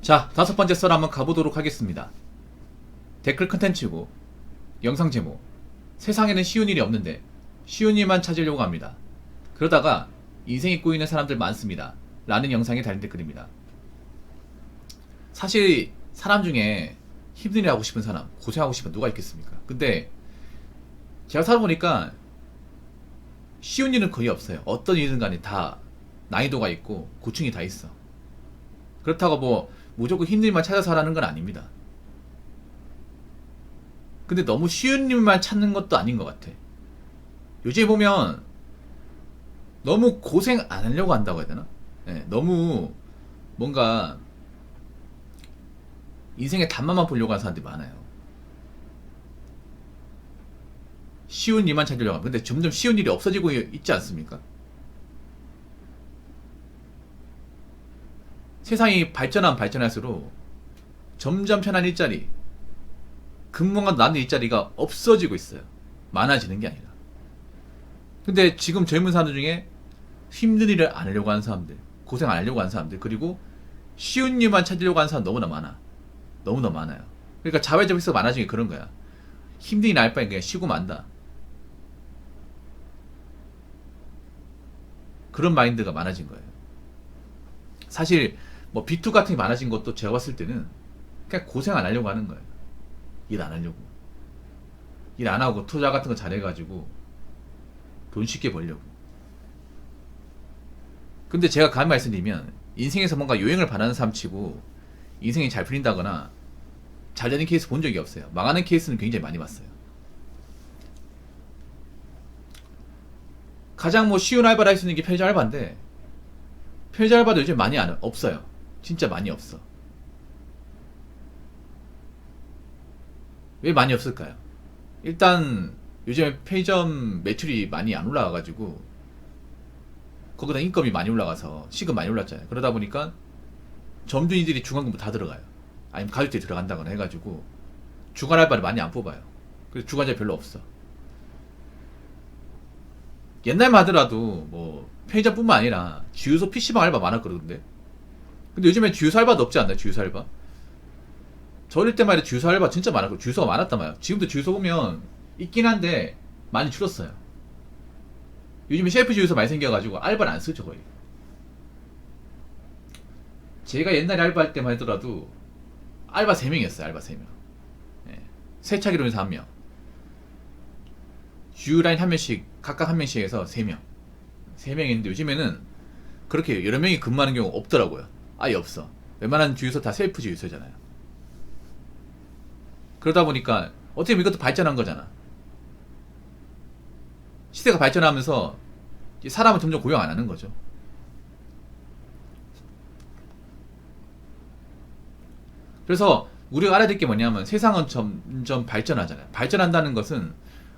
자, 다섯 번째 썰 한번 가보도록 하겠습니다. 댓글 컨텐츠고, 영상 제목. 세상에는 쉬운 일이 없는데, 쉬운 일만 찾으려고 합니다. 그러다가, 인생이 꼬이는 사람들 많습니다. 라는 영상에 달린 댓글입니다. 사실, 사람 중에 힘든 일 하고 싶은 사람, 고생하고 싶은 누가 있겠습니까? 근데, 제가 살아보니까, 쉬운 일은 거의 없어요. 어떤 일이든 간에 다 난이도가 있고, 고충이 다 있어. 그렇다고 뭐, 무조건 힘든 일만 찾아서 하라는 건 아닙니다. 근데 너무 쉬운 일만 찾는 것도 아닌 것 같아. 요즘 보면 너무 고생 안 하려고 한다고 해야 되나? 네, 너무 뭔가 인생의 단맛만 보려고 하는 사람들이 많아요. 쉬운 일만 찾으려고 하고. 근데 점점 쉬운 일이 없어지고 있지 않습니까? 세상이 발전하면 발전할수록 점점 편한 일자리, 근무가 나는 일자리가 없어지고 있어요. 많아지는 게 아니라. 근데 지금 젊은 사람들 중에 힘든 일을 안 하려고 하는 사람들, 고생 안 하려고 하는 사람들, 그리고 쉬운 일만 찾으려고 하는 사람 너무나 많아. 너무나 많아요. 그러니까 자회적 획수가 많아진 게 그런 거야. 힘든 일 알 바에 그냥 쉬고 만다. 그런 마인드가 많아진 거예요. 사실 뭐 B2 같은 게 많아진 것도 제가 봤을 때는 그냥 고생 안 하려고 하는 거예요. 일 안 하려고. 일 안 하고 투자 같은 거 잘해가지고 돈 쉽게 벌려고. 근데 제가 감히 말씀드리면 인생에서 뭔가 요행을 바라는 사람 치고 인생이 잘 풀린다거나 잘 되는 케이스 본 적이 없어요. 망하는 케이스는 굉장히 많이 봤어요. 가장 뭐 쉬운 알바를 할 수 있는 게 편의점 알바인데 편의점 알바도 요즘 많이 없어요. 진짜 많이 없어. 왜 많이 없을까요? 일단 요즘에 편의점 매출이 많이 안 올라와가지고 거기다 인건비 많이 올라가서 시급 많이 올랐잖아요. 그러다 보니까 점주인들이 중간금부 다 들어가요. 아니면 가족들이 들어간다거나 해가지고 주간 알바를 많이 안 뽑아요. 그래서 주간자 별로 없어. 옛날만 하더라도 뭐 편의점뿐만 아니라 주유소 PC방 알바 많았거든요. 근데 요즘엔 주유소 알바도 없지 않나요? 주유소 알바? 저 어릴 때만 해도 주유소 알바 진짜 많았고 주유소가 많았단 말이야. 지금도 주유소 보면 있긴 한데 많이 줄었어요. 요즘에 셰프 주유소 많이 생겨가지고 알바를 안 쓰죠 거의. 제가 옛날에 알바할 때만 하더라도 알바 3명이었어요. 알바 3명. 예. 세차기로 해서 1명, 주유라인 1명씩 각각 1명씩 해서 3명 3명 있는데 요즘에는 그렇게 여러 명이 근무하는 경우가 없더라고요. 아예 없어. 웬만한 주유소 다 셀프 주유소잖아요. 그러다 보니까 어떻게 보면 이것도 발전한 거잖아. 시대가 발전하면서 사람은 점점 고용 안 하는 거죠. 그래서 우리가 알아야 될 게 뭐냐면 세상은 점점 발전하잖아요. 발전한다는 것은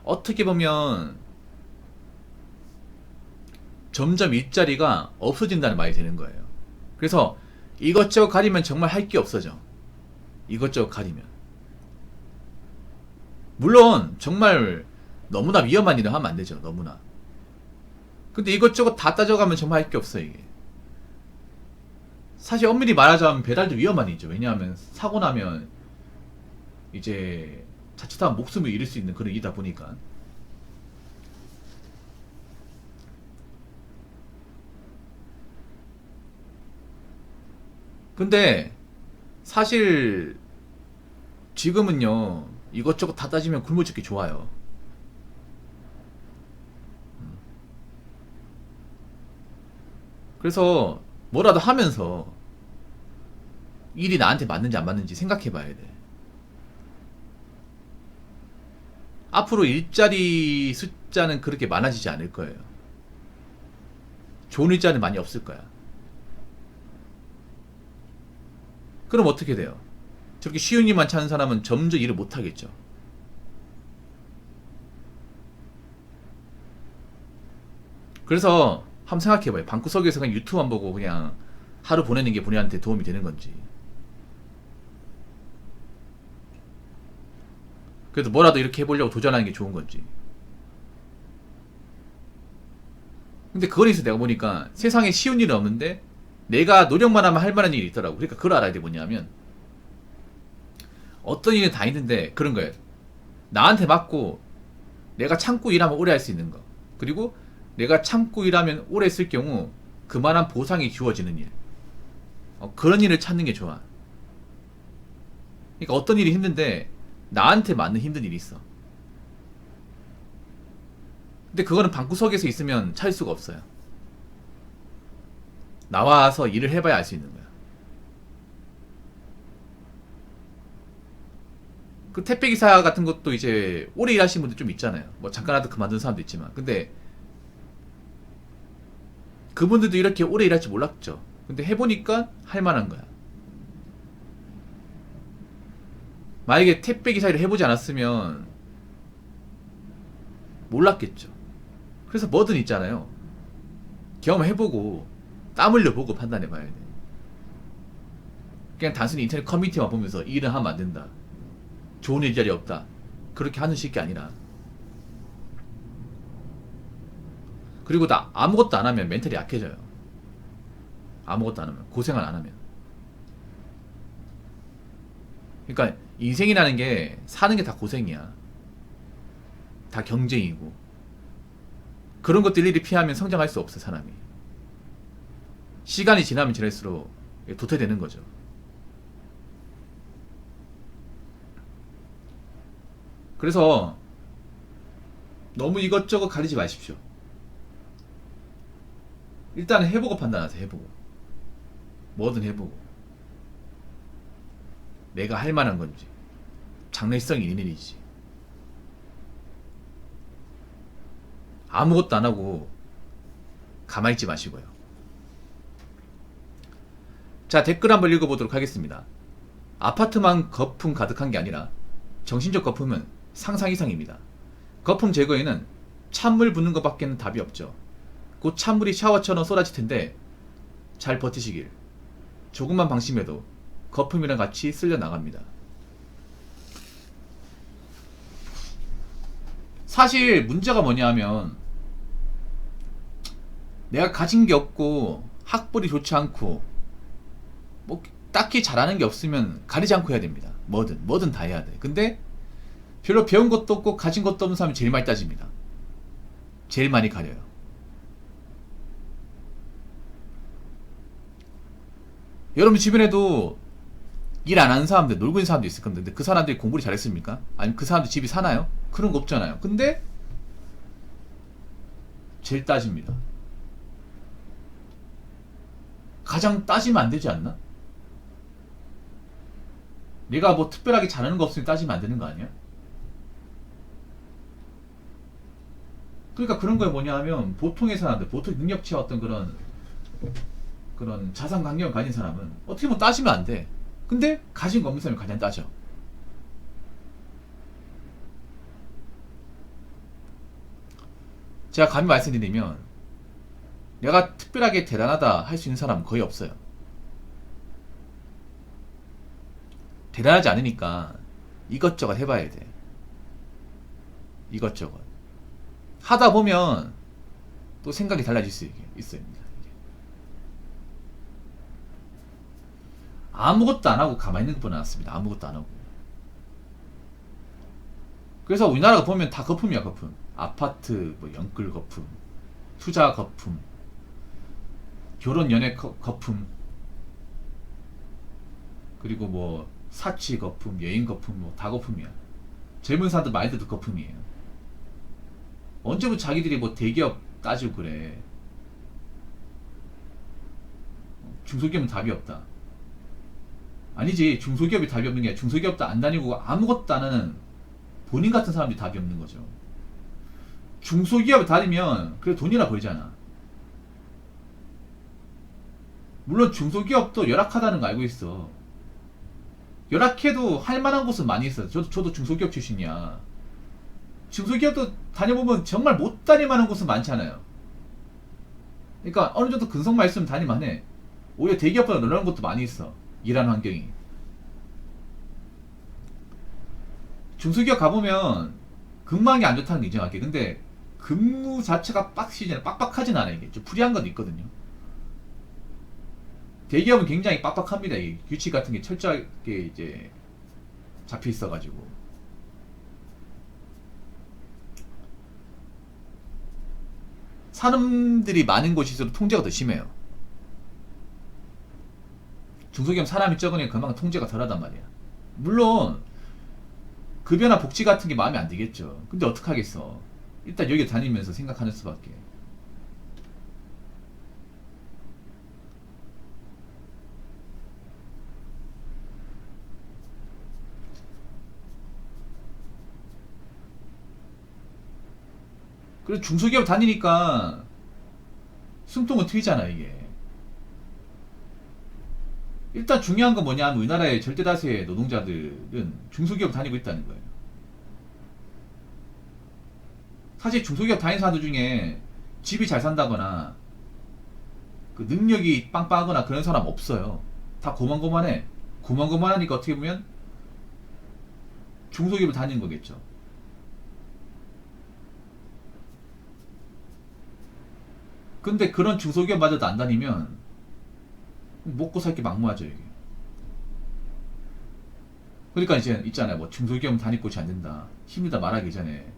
어떻게 보면 점점 일자리가 없어진다는 말이 되는 거예요. 그래서 이것저것 가리면 정말 할 게 없어져. 이것저것 가리면. 물론 정말 너무나 위험한 일을 하면 안 되죠. 너무나. 근데 이것저것 다 따져가면 정말 할 게 없어 이게. 사실 엄밀히 말하자면 배달도 위험한 일이죠. 왜냐하면 사고 나면 이제 자칫하면 목숨을 잃을 수 있는 그런 일이다 보니까. 근데 사실 지금은요 이것저것 다 따지면 굶어 죽기 좋아요. 그래서 뭐라도 하면서 일이 나한테 맞는지 안 맞는지 생각해 봐야 돼. 앞으로 일자리 숫자는 그렇게 많아지지 않을 거예요. 좋은 일자리는 많이 없을 거야. 그럼 어떻게 돼요? 저렇게 쉬운 일만 찾는 사람은 점점 일을 못 하겠죠. 그래서 한번 생각해봐요. 방구석에서 그냥 유튜브만 보고 그냥 하루 보내는 게 본인한테 도움이 되는 건지. 그래도 뭐라도 이렇게 해보려고 도전하는 게 좋은 건지. 근데 그거에 있어 내가 보니까 세상에 쉬운 일은 없는데 내가 노력만 하면 할 만한 일이 있더라고. 그러니까 그걸 알아야 돼. 뭐냐면 어떤 일이 다 있는데 그런 거예요. 나한테 맞고 내가 참고 일하면 오래 할 수 있는 거, 그리고 내가 참고 일하면 오래 쓸 경우 그만한 보상이 주어지는 일, 그런 일을 찾는 게 좋아. 그러니까 어떤 일이 힘든데 나한테 맞는 힘든 일이 있어. 근데 그거는 방구석에서 있으면 찾을 수가 없어요. 나와서 일을 해봐야 알 수 있는 거야. 그 택배기사 같은 것도 이제 오래 일하시는 분들 좀 있잖아요. 뭐 잠깐 하다 그만둔 사람도 있지만. 근데 그분들도 이렇게 오래 일할 줄 몰랐죠. 근데 해보니까 할 만한 거야. 만약에 택배기사 일을 해보지 않았으면 몰랐겠죠. 그래서 뭐든 있잖아요. 경험해보고 땀 흘려보고 판단해봐야 돼. 그냥 단순히 인터넷 커뮤니티만 보면서 이 일은 하면 안 된다, 좋은 일자리 없다, 그렇게 하는 식이 아니라. 그리고 나 아무것도 안 하면 멘탈이 약해져요. 아무것도 안 하면, 고생을 안 하면. 그러니까 인생이라는 게, 사는 게 다 고생이야. 다 경쟁이고. 그런 것들 일일이 피하면 성장할 수 없어, 사람이. 시간이 지나면 지날수록 도태되는 거죠. 그래서 너무 이것저것 가리지 마십시오. 일단 해보고 판단하세요. 해보고, 뭐든 해보고, 내가 할 만한 건지, 장래성이 있는 일이지. 아무것도 안 하고 가만히 있지 마시고요. 자, 댓글 한번 읽어보도록 하겠습니다. 아파트만 거품 가득한 게 아니라 정신적 거품은 상상 이상입니다. 거품 제거에는 찬물 붓는 것밖에는 답이 없죠. 곧 찬물이 샤워처럼 쏟아질 텐데 잘 버티시길. 조금만 방심해도 거품이랑 같이 쓸려 나갑니다. 사실 문제가 뭐냐 하면, 내가 가진 게 없고 학벌이 좋지 않고 뭐 딱히 잘하는 게 없으면 가리지 않고 해야 됩니다. 뭐든 다 해야 돼. 근데 별로 배운 것도 없고 가진 것도 없는 사람이 제일 많이 따집니다. 제일 많이 가려요. 여러분 주변에도 일 안 하는 사람들, 놀고 있는 사람도 있을 건데, 근데 그 사람들이 공부를 잘했습니까? 아니면 그 사람들 집이 사나요? 그런 거 없잖아요. 근데 제일 따집니다. 가장 따지면 안 되지 않나? 내가 뭐 특별하게 잘하는 거 없으니 따지면 안 되는 거 아니야? 그러니까 그런 거에 뭐냐 하면, 보통의 사람들, 보통 능력치와 어떤 그런 자산 강령을 가진 사람은 어떻게 보면 따지면 안 돼. 근데 가진 거 없는 사람이 가장 따져. 제가 감히 말씀드리면, 내가 특별하게 대단하다 할 수 있는 사람은 거의 없어요. 대단하지 않으니까 이것저것 해봐야 돼. 이것저것 하다 보면 또 생각이 달라질 수 있어요. 아무것도 안 하고 가만히 있는 것보다 낫습니다. 아무것도 안 하고. 그래서 우리나라가 보면 다 거품이야. 거품. 아파트 뭐 연끌 거품, 투자 거품, 결혼 연애 거품, 그리고 뭐 사치 거품, 여행 거품, 뭐 다 거품이야. 젊은 사람들 마인드도 거품이에요. 언제부터 자기들이 뭐 대기업 따지고 그래. 중소기업은 답이 없다. 아니지, 중소기업이 답이 없는 게 아니라 중소기업도 안 다니고 아무것도 안 하는 본인 같은 사람들이 답이 없는 거죠. 중소기업에 다니면 그래 돈이나 벌잖아. 물론 중소기업도 열악하다는 거 알고 있어. 열악해도 할 만한 곳은 많이 있어요. 저도 중소기업 출신이야. 중소기업도 다녀보면 정말 못 다닐 만한 곳은 많잖아요. 그러니까 어느 정도 근성만 있으면 다닐만 해. 오히려 대기업보다 놀라운 곳도 많이 있어. 일하는 환경이. 중소기업 가보면 근무하는 게 안 좋다는 게 인정할게. 근데 근무 자체가 빡시잖아. 빡빡하진 않아. 이게 좀 프리한 건 있거든요. 대기업은 굉장히 빡빡합니다. 이 규칙 같은 게 철저하게 이제 잡혀 있어가지고. 사람들이 많은 곳일수록 통제가 더 심해요. 중소기업 사람이 적으니까 그만큼 통제가 덜하단 말이야. 물론 급여나 복지 같은 게 마음에 안 들겠죠. 근데 어떡하겠어. 일단 여기 다니면서 생각하는 수밖에. 그래서 중소기업 다니니까 숨통은 트이잖아 이게. 일단 중요한 건 뭐냐 하면 우리나라의 절대 다수의 노동자들은 중소기업 다니고 있다는 거예요. 사실 중소기업 다니는 사람들 중에 집이 잘 산다거나 그 능력이 빵빵하거나 그런 사람 없어요. 다 고만고만해. 고만고만하니까 어떻게 보면 중소기업을 다니는 거겠죠. 근데 그런 중소기업마저도 안 다니면 먹고 살 게 막무하죠 이게. 그러니까 이제 있잖아요. 뭐 중소기업 다닐 곳이 안 된다. 힘들다 말하기 전에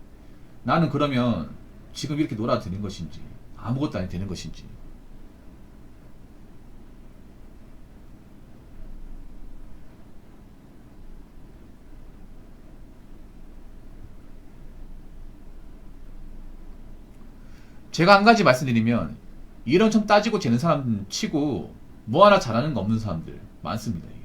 나는 그러면 지금 이렇게 놀아도 되는 것인지 아무것도 안 해도 되는 것인지. 제가 한 가지 말씀드리면 이런 점 따지고 재는 사람 치고 뭐 하나 잘하는 거 없는 사람들 많습니다. 이게.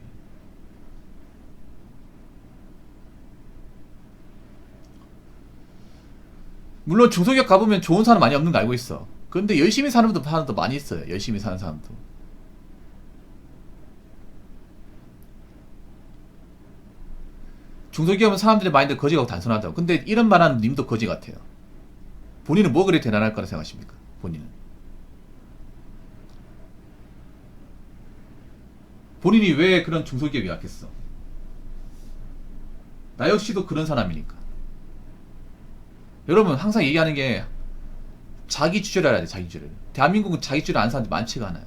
물론 중소기업 가보면 좋은 사람 많이 없는 거 알고 있어. 그런데 열심히 사는 사람도 많이 있어요. 열심히 사는 사람도. 중소기업은 사람들의 마인드 거지가 단순하다고. 근데 이런 말하는 님도 거지 같아요. 본인은 뭐 그리 대단할 거라 생각하십니까? 본인은. 본인이 왜 그런 중소기업이 약했어? 나 역시도 그런 사람이니까. 여러분 항상 얘기하는 게 자기 주제를 알아야 돼. 자기 주제를. 대한민국은 자기 주제를 아는 사람들이 많지가 않아요.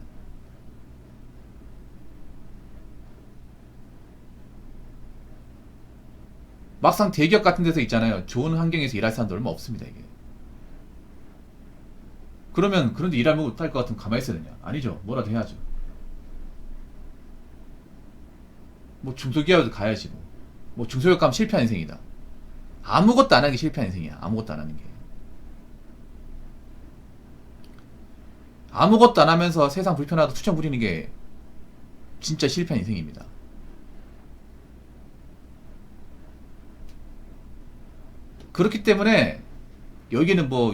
막상 대기업 같은 데서 있잖아요. 좋은 환경에서 일할 사람도 얼마 없습니다. 이게. 그러면 그런데 일하면 못할 것 같으면 가만히 있어야 되냐? 아니죠. 뭐라도 해야죠. 뭐 중소기업에도 가야지 뭐. 뭐 중소기업 가면 실패한 인생이다. 아무것도 안 하는 게 실패한 인생이야. 아무것도 안 하는 게. 아무것도 안 하면서 세상 불편하다 투정 부리는 게 진짜 실패한 인생입니다. 그렇기 때문에 여기는 뭐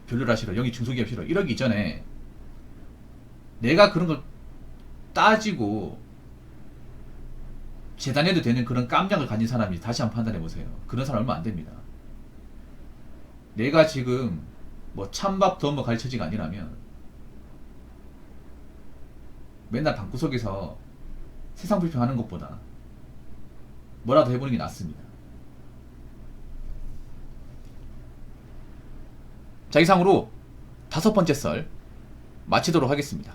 별로라 싫어. 여기 중소기업 싫어. 이러기 이전에 내가 그런 걸 따지고 재단해도 되는 그런 깜냥을 가진 사람이 다시 한번 판단해보세요. 그런 사람 얼마 안 됩니다. 내가 지금 뭐 찬밥 더운 거 가르쳐지가 아니라면 맨날 방구석에서 세상 불평하는 것보다 뭐라도 해보는 게 낫습니다. 자, 이상으로 5번째 썰 마치도록 하겠습니다.